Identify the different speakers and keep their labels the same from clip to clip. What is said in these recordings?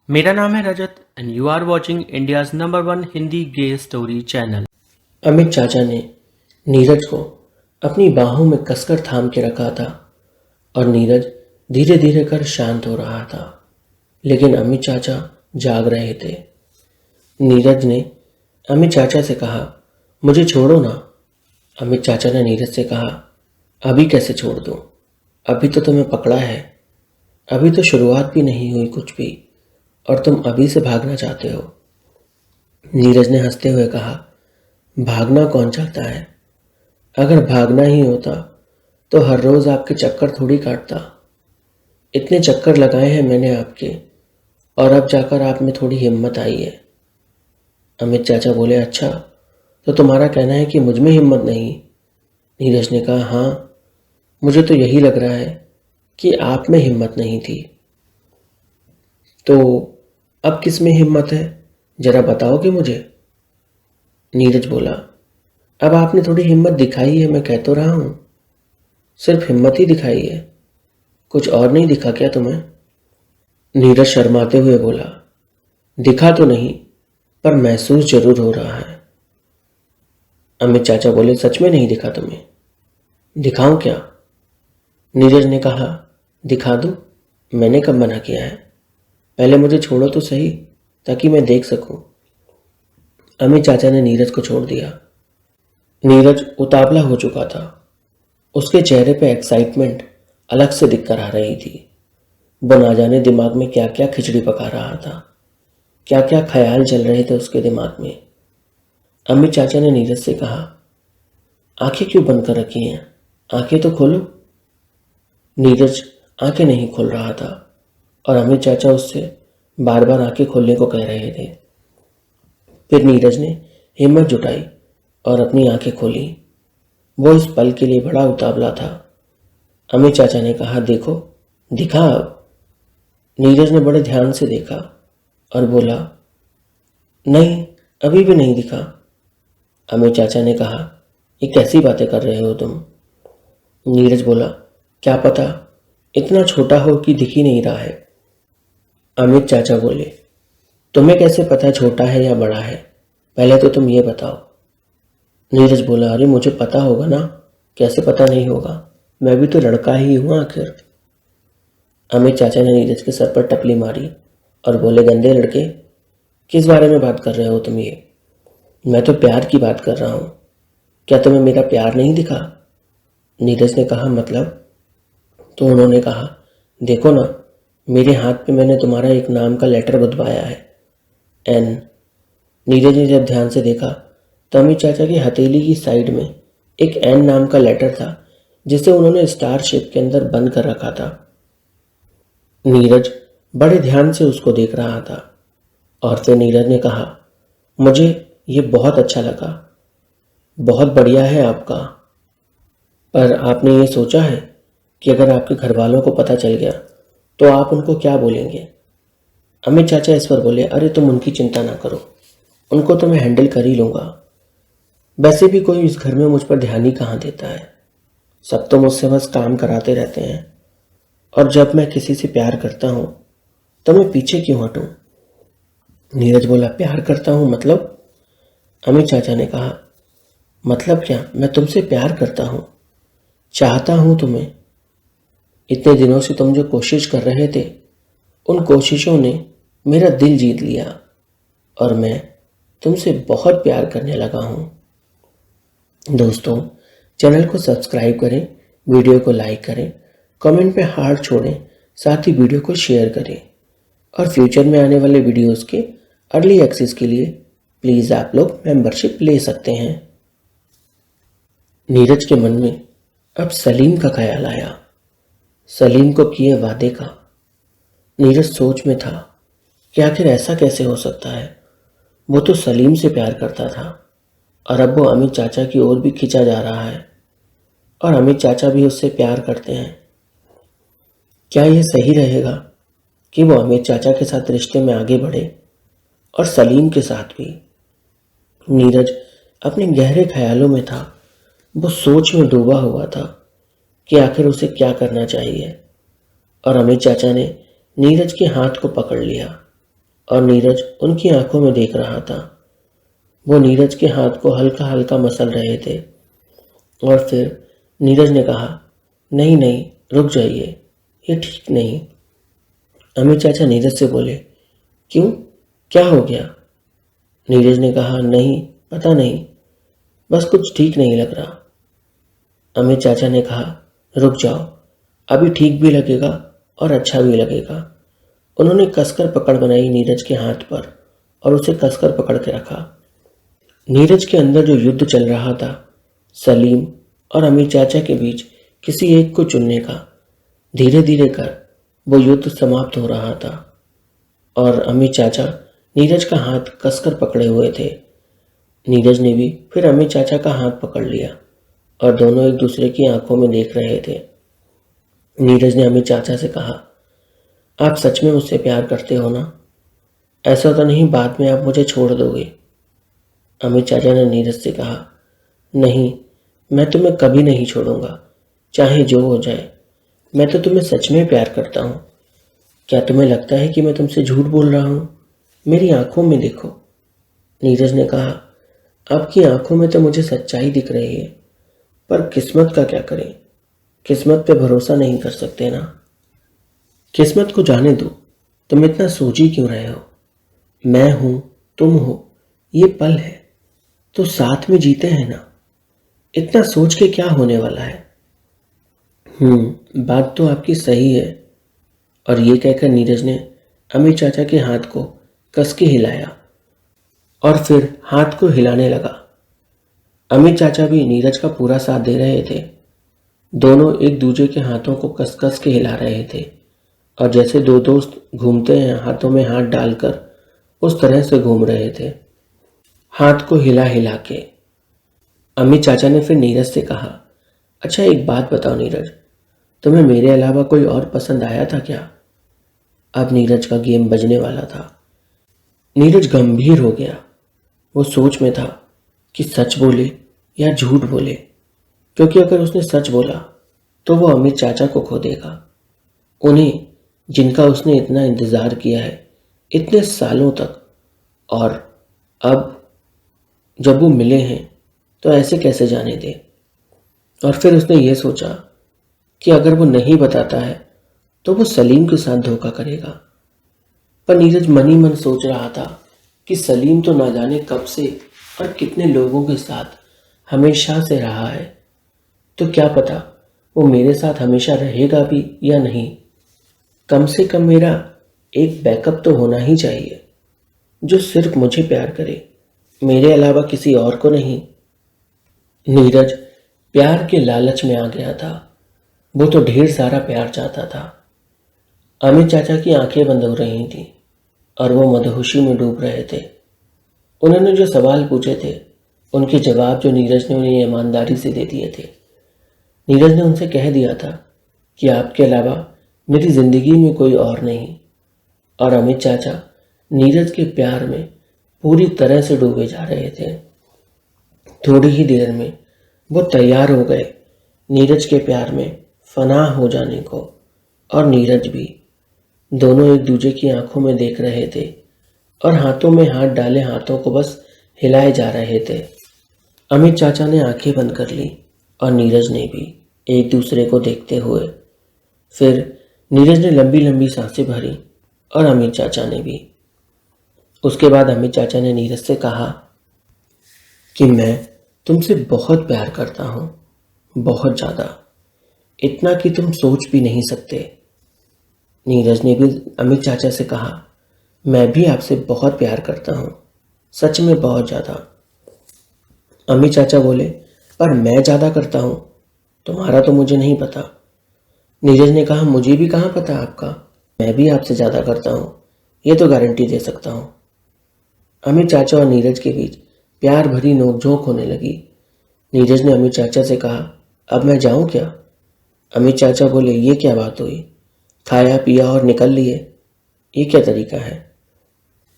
Speaker 1: मेरा नाम है Rajat and you are watching India's number one Hindi gay story channel.
Speaker 2: Amit चाचा ने नीरज को अपनी बाहों में कसकर थाम के रखा था और नीरज धीरे धीरे कर शांत हो रहा था, लेकिन अमित चाचा जाग रहे थे। नीरज ने अमित चाचा से कहा, मुझे छोड़ो ना। अमित चाचा ने नीरज से कहा, अभी कैसे छोड़ दूं? अभी तो तुम्हें पकड़ा है। अभी तो शुरुआत भी नहीं हुई कुछ भी, और तुम अभी से भागना चाहते हो। नीरज ने हंसते हुए कहा, भागना कौन चाहता है? अगर भागना ही होता तो हर रोज आपके चक्कर थोड़ी काटता। इतने चक्कर लगाए हैं मैंने आपके, और अब जाकर आप में थोड़ी हिम्मत आई है। अमित चाचा बोले, अच्छा तो तुम्हारा कहना है कि मुझ में हिम्मत नहीं? नीरज ने कहा, हाँ, मुझे तो यही लग रहा है कि आप में हिम्मत नहीं थी। तो अब किस में हिम्मत है, जरा बताओगे मुझे? नीरज बोला, अब आपने थोड़ी हिम्मत दिखाई है, मैं कह तो रहा हूं। सिर्फ हिम्मत ही दिखाई है, कुछ और नहीं दिखा क्या तुम्हें? नीरज शर्माते हुए बोला, दिखा तो नहीं, पर महसूस जरूर हो रहा है। अमित चाचा बोले, सच में नहीं दिखा तुम्हें? दिखाऊं क्या? नीरज ने कहा, दिखा दूं? मैंने कब मना किया है? पहले मुझे छोड़ो तो सही, ताकि मैं देख सकूं। अमित चाचा ने नीरज को छोड़ दिया। नीरज उतावला हो चुका था। उसके चेहरे पे एक्साइटमेंट अलग से दिखकर आ रही थी। वो ना जाने दिमाग में क्या क्या खिचड़ी पका रहा था, क्या क्या ख्याल चल रहे थे उसके दिमाग में। अमित चाचा ने नीरज से कहा, आंखें क्यों बंद कर रखी हैं? आंखें तो खोलो। नीरज आंखें नहीं खोल रहा था और अमित चाचा उससे बार बार आंखें खोलने को कह रहे थे। फिर नीरज ने हिम्मत जुटाई और अपनी आंखें खोली। वो इस पल के लिए बड़ा उतावला था। अमित चाचा ने कहा, देखो, दिखा अब? नीरज ने बड़े ध्यान से देखा और बोला, नहीं, अभी भी नहीं दिखा। अमित चाचा ने कहा, ये कैसी बातें कर रहे हो तुम? नीरज बोला, क्या पता इतना छोटा हो कि दिख ही नहीं रहा है। अमित चाचा बोले, तुम्हें कैसे पता छोटा है या बड़ा है? पहले तो तुम ये बताओ। नीरज बोला, अरे मुझे पता होगा ना, कैसे पता नहीं होगा? मैं भी तो लड़का ही हूं आखिर। अमित चाचा ने नीरज के सर पर टपली मारी और बोले, गंदे लड़के, किस बारे में बात कर रहे हो तुम ये? मैं तो प्यार की बात कर रहा हूं। क्या तुम्हें मेरा प्यार नहीं दिखा? नीरज ने कहा, मतलब? तो उन्होंने कहा, देखो ना, मेरे हाथ पे मैंने तुम्हारा एक नाम का लेटर बंधवाया है, एन। नीरज ने जब ध्यान से देखा तो अमित चाचा की हथेली की साइड में एक एन नाम का लेटर था, जिसे उन्होंने स्टार शेप के अंदर बंद कर रखा था। नीरज बड़े ध्यान से उसको देख रहा था और फिर नीरज ने कहा, मुझे ये बहुत अच्छा लगा, बहुत बढ़िया है आपका। पर आपने ये सोचा है कि अगर आपके घर वालों को पता चल गया तो आप उनको क्या बोलेंगे? अमित चाचा इस पर बोले, अरे तुम उनकी चिंता ना करो, उनको तो मैं हैंडल कर ही लूँगा। वैसे भी कोई इस घर में मुझ पर ध्यान ही कहाँ देता है। सब तो मुझसे बस काम कराते रहते हैं, और जब मैं किसी से प्यार करता हूँ तो मैं पीछे क्यों हटूँ? नीरज बोला, प्यार करता हूँ मतलब? अमित चाचा ने कहा, मतलब क्या, मैं तुमसे प्यार करता हूँ, चाहता हूँ तुम्हें। इतने दिनों से तुम जो कोशिश कर रहे थे, उन कोशिशों ने मेरा दिल जीत लिया और मैं तुमसे बहुत प्यार करने लगा हूँ। दोस्तों, चैनल को सब्सक्राइब करें, वीडियो को लाइक करें, कमेंट में हार्ट छोड़ें, साथ ही वीडियो को शेयर करें, और फ्यूचर में आने वाले वीडियोस के अर्ली एक्सेस के लिए प्लीज़ आप लोग मेंबरशिप ले सकते हैं। नीरज के मन में अब सलीम का ख्याल आया, सलीम को किए वादे का। नीरज सोच में था कि आखिर ऐसा कैसे हो सकता है। वो तो सलीम से प्यार करता था और अब वो अमित चाचा की ओर भी खिंचा जा रहा है, और अमित चाचा भी उससे प्यार करते हैं। क्या ये सही रहेगा कि वो अमित चाचा के साथ रिश्ते में आगे बढ़े और सलीम के साथ भी? नीरज अपने गहरे ख्यालों में था। वो सोच में डूबा हुआ था कि आखिर उसे क्या करना चाहिए, और अमित चाचा ने नीरज के हाथ को पकड़ लिया और नीरज उनकी आंखों में देख रहा था। वो नीरज के हाथ को हल्का हल्का मसल रहे थे और फिर नीरज ने कहा, नहीं नहीं, रुक जाइए, ये ठीक नहीं। अमित चाचा नीरज से बोले, क्यों, क्या हो गया? नीरज ने कहा, नहीं, पता नहीं, बस कुछ ठीक नहीं लग रहा। अमित चाचा ने कहा, रुक जाओ, अभी ठीक भी लगेगा और अच्छा भी लगेगा। उन्होंने कसकर पकड़ बनाई नीरज के हाथ पर और उसे कसकर पकड़ के रखा। नीरज के अंदर जो युद्ध चल रहा था, सलीम और अमीर चाचा के बीच किसी एक को चुनने का, धीरे धीरे कर वो युद्ध समाप्त हो रहा था और अमीर चाचा नीरज का हाथ कसकर पकड़े हुए थे। नीरज ने भी फिर अमीर चाचा का हाथ पकड़ लिया और दोनों एक दूसरे की आंखों में देख रहे थे। नीरज ने अमीर चाचा से कहा, आप सच में मुझसे प्यार करते हो ना? ऐसा तो नहीं बाद में आप मुझे छोड़ दोगे? अमित चाचा ने नीरज से कहा, नहीं, मैं तुम्हें कभी नहीं छोड़ूंगा, चाहे जो हो जाए। मैं तो तुम्हें सच में प्यार करता हूँ। क्या तुम्हें लगता है कि मैं तुमसे झूठ बोल रहा हूँ? मेरी आंखों में देखो। नीरज ने कहा, आपकी आंखों में तो मुझे सच्चाई दिख रही है, पर किस्मत का क्या करें? किस्मत पे भरोसा नहीं कर सकते ना। किस्मत को जाने दो, तुम इतना सोच ही क्यों रहे हो? मैं हूं, तुम हो, ये पल है, तो साथ में जीते हैं ना। इतना सोच के क्या होने वाला है? बात तो आपकी सही है। और ये कहकर नीरज ने अमीर चाचा के हाथ को कस के हिलाया और फिर हाथ को हिलाने लगा। अमीर चाचा भी नीरज का पूरा साथ दे रहे थे। दोनों एक दूसरे के हाथों को कस कस के हिला रहे थे और जैसे दो दोस्त घूमते हैं हाथों में हाथ डालकर, उस तरह से घूम रहे थे, हाथ को हिला हिला के। अमित चाचा ने फिर नीरज से कहा, अच्छा एक बात बताओ नीरज, तुम्हें मेरे अलावा कोई और पसंद आया था क्या? अब नीरज का गेम बजने वाला था। नीरज गंभीर हो गया। वो सोच में था कि सच बोले या झूठ बोले, क्योंकि अगर उसने सच बोला तो वो अमित चाचा को खो देगा, उन्हें जिनका उसने इतना इंतज़ार किया है इतने सालों तक। और अब जब वो मिले हैं तो ऐसे कैसे जाने दे। और फिर उसने ये सोचा कि अगर वो नहीं बताता है तो वो सलीम के साथ धोखा करेगा। पर नीरज मन ही मन सोच रहा था कि सलीम तो ना जाने कब से और कितने लोगों के साथ हमेशा से रहा है, तो क्या पता वो मेरे साथ हमेशा रहेगा भी या नहीं। कम से कम मेरा एक बैकअप तो होना ही चाहिए, जो सिर्फ मुझे प्यार करे, मेरे अलावा किसी और को नहीं। नीरज प्यार के लालच में आ गया था। वो तो ढेर सारा प्यार चाहता था। अमित चाचा की आंखें बंद हो रही थीं और वो मदहोशी में डूब रहे थे। उन्होंने जो सवाल पूछे थे उनके जवाब जो नीरज ने उन्हें ईमानदारी से दे दिए थे। नीरज ने उनसे कह दिया था कि आपके अलावा मेरी जिंदगी में कोई और नहीं। और अमित चाचा नीरज के प्यार में पूरी तरह से डूबे जा रहे थे। थोड़ी ही देर में वो तैयार हो गए नीरज के प्यार में फनाह हो जाने को। और नीरज भी। दोनों एक दूसरे की आंखों में देख रहे थे और हाथों में हाथ डाले हाथों को बस हिलाए जा रहे थे। अमित चाचा ने आंखें बंद कर ली और नीरज ने भी, एक दूसरे को देखते हुए। फिर नीरज ने लंबी लंबी सांसें भरी और अमित चाचा ने भी। उसके बाद अमित चाचा ने नीरज से कहा कि मैं तुमसे बहुत प्यार करता हूँ, बहुत ज़्यादा, इतना कि तुम सोच भी नहीं सकते। नीरज ने भी अमित चाचा से कहा, मैं भी आपसे बहुत प्यार करता हूँ, सच में बहुत ज़्यादा। अमित चाचा बोले, पर मैं ज़्यादा करता हूँ, तुम्हारा तो मुझे नहीं पता। नीरज ने कहा, मुझे भी कहाँ पता आपका, मैं भी आपसे ज़्यादा करता हूँ, ये तो गारंटी दे सकता हूँ। अमित चाचा और नीरज के बीच प्यार भरी नोकझोंक होने लगी। नीरज ने अमित चाचा से कहा, अब मैं जाऊँ क्या? अमित चाचा बोले, ये क्या बात हुई, खाया पिया और निकल लिए, ये क्या तरीका है?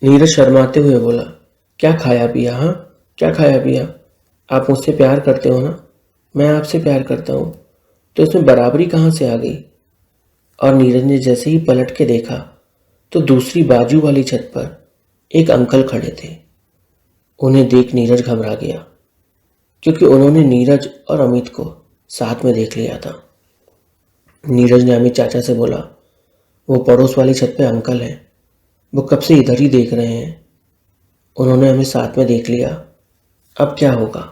Speaker 2: नीरज शर्माते हुए बोला, क्या खाया पिया? हाँ, क्या खाया पिया? आप मुझसे प्यार करते हो ना, मैं आपसे प्यार करता हूँ, तो इसमें बराबरी कहाँ से आ गई? और नीरज ने जैसे ही पलट के देखा तो दूसरी बाजू वाली छत पर एक अंकल खड़े थे। उन्हें देख नीरज घबरा गया, क्योंकि उन्होंने नीरज और अमित को साथ में देख लिया था। नीरज ने अमित चाचा से बोला, वो पड़ोस वाली छत पे अंकल हैं, वो कब से इधर ही देख रहे हैं। उन्होंने हमें साथ में देख लिया, अब क्या होगा।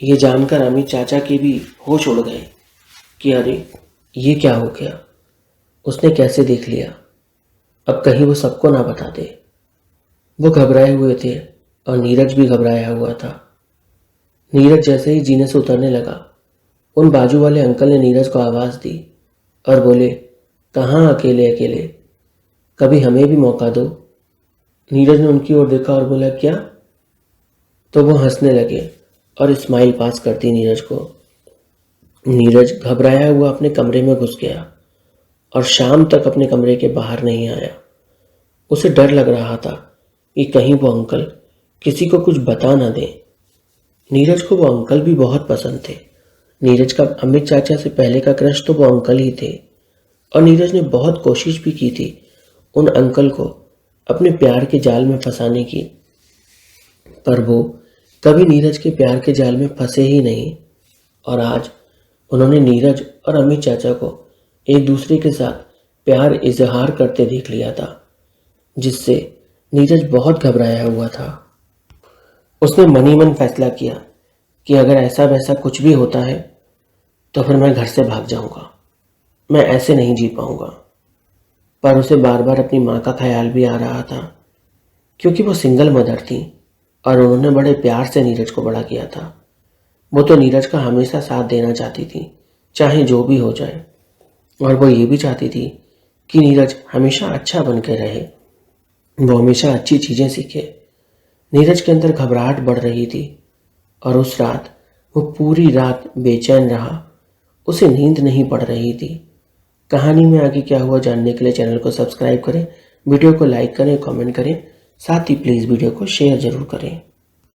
Speaker 2: ये जानकर अमित चाचा के भी होश उड़ गए कि अरे ये क्या हो गया, उसने कैसे देख लिया, अब कहीं वो सबको ना बता दे। वो घबराए हुए थे और नीरज भी घबराया हुआ था। नीरज जैसे ही जीने से उतरने लगा, उन बाजू वाले अंकल ने नीरज को आवाज़ दी और बोले, कहाँ अकेले अकेले, कभी हमें भी मौका दो। नीरज ने उनकी ओर देखा और बोला, क्या? तो वो हंसने लगे और स्माइल पास कर दी नीरज को। नीरज घबराया हुआ अपने कमरे में घुस गया और शाम तक अपने कमरे के बाहर नहीं आया। उसे डर लग रहा था कि कहीं वो अंकल किसी को कुछ बता ना दें। नीरज को वो अंकल भी बहुत पसंद थे। नीरज का अमित चाचा से पहले का क्रश तो वो अंकल ही थे और नीरज ने बहुत कोशिश भी की थी उन अंकल को अपने प्यार के जाल में फंसाने की, पर वो कभी नीरज के प्यार के जाल में फंसे ही नहीं। और आज उन्होंने नीरज और अमित चाचा को एक दूसरे के साथ प्यार इजहार करते देख लिया था, जिससे नीरज बहुत घबराया हुआ था। उसने मन ही मन फैसला किया कि अगर ऐसा वैसा कुछ भी होता है तो फिर मैं घर से भाग जाऊंगा, मैं ऐसे नहीं जी पाऊंगा। पर उसे बार बार अपनी माँ का ख्याल भी आ रहा था, क्योंकि वो सिंगल मदर थी और उन्होंने बड़े प्यार से नीरज को बड़ा किया था। वो तो नीरज का हमेशा साथ देना चाहती थी, चाहे जो भी हो जाए। और वो ये भी चाहती थी कि नीरज हमेशा अच्छा बन के रहे, वो हमेशा अच्छी चीज़ें सीखे। नीरज के अंदर घबराहट बढ़ रही थी और उस रात वो पूरी रात बेचैन रहा, उसे नींद नहीं पड़ रही थी। कहानी में आगे क्या हुआ जानने के लिए चैनल को सब्सक्राइब करें, वीडियो को लाइक करें, कमेंट करें, साथ ही प्लीज़ वीडियो को शेयर ज़रूर करें।